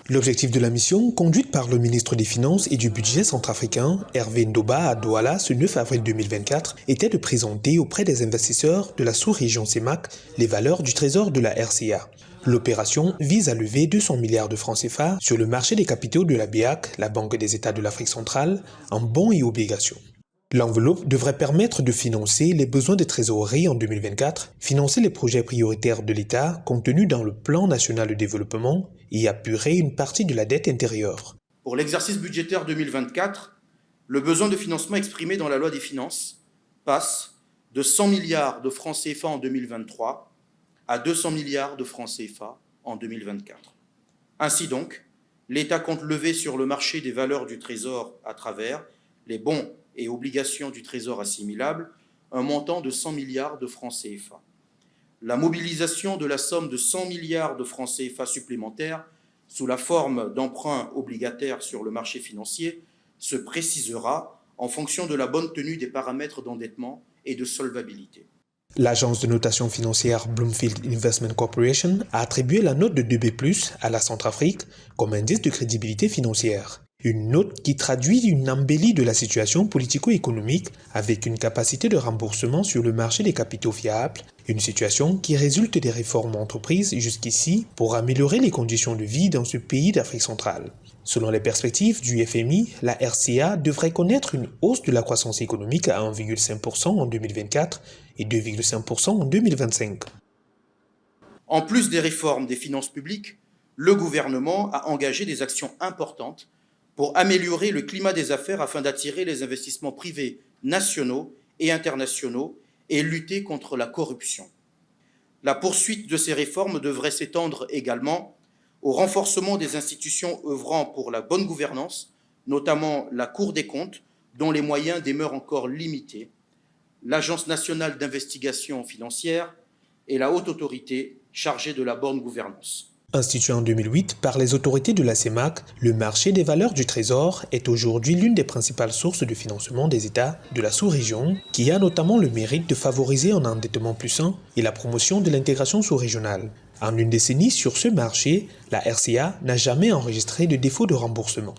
L'objectif de la mission, conduite par le ministre des Finances et du Budget centrafricain, Hervé Ndoba à Douala ce 9 avril 2024, était de présenter auprès des investisseurs de la sous-région CEMAC les valeurs du trésor de la RCA. L'opération vise à lever 200 milliards de francs CFA sur le marché des capitaux de la BEAC, la Banque des États de l'Afrique centrale, en bons et obligations. L'enveloppe devrait permettre de financer les besoins de trésorerie en 2024, financer les projets prioritaires de l'État contenus dans le Plan national de développement et apurer une partie de la dette intérieure. Pour l'exercice budgétaire 2024, le besoin de financement exprimé dans la loi des finances passe de 100 milliards de francs CFA en 2023 à 200 milliards de francs CFA en 2024. Ainsi donc, l'État compte lever sur le marché des valeurs du Trésor à travers les bons et obligations du Trésor assimilables, un montant de 100 milliards de francs CFA. La mobilisation de la somme de 100 milliards de francs CFA supplémentaires sous la forme d'emprunts obligataires sur le marché financier se précisera en fonction de la bonne tenue des paramètres d'endettement et de solvabilité. L'agence de notation financière Bloomfield Investment Corporation a attribué la note de 2B+ à la Centrafrique comme indice de crédibilité financière. Une note qui traduit une embellie de la situation politico-économique avec une capacité de remboursement sur le marché des capitaux fiables, une situation qui résulte des réformes entreprises jusqu'ici pour améliorer les conditions de vie dans ce pays d'Afrique centrale. Selon les perspectives du FMI, la RCA devrait connaître une hausse de la croissance économique à 1,5% en 2024 et 2,5% en 2025. En plus des réformes des finances publiques, le gouvernement a engagé des actions importantes pour améliorer le climat des affaires afin d'attirer les investissements privés nationaux et internationaux et lutter contre la corruption. La poursuite de ces réformes devrait s'étendre également au renforcement des institutions œuvrant pour la bonne gouvernance, notamment la Cour des comptes, dont les moyens demeurent encore limités, l'Agence nationale d'investigation financière et la Haute Autorité chargée de la bonne gouvernance. Institué en 2008 par les autorités de la CEMAC, le marché des valeurs du Trésor est aujourd'hui l'une des principales sources de financement des États de la sous-région, qui a notamment le mérite de favoriser un endettement plus sain et la promotion de l'intégration sous-régionale. En une décennie sur ce marché, la RCA n'a jamais enregistré de défaut de remboursement.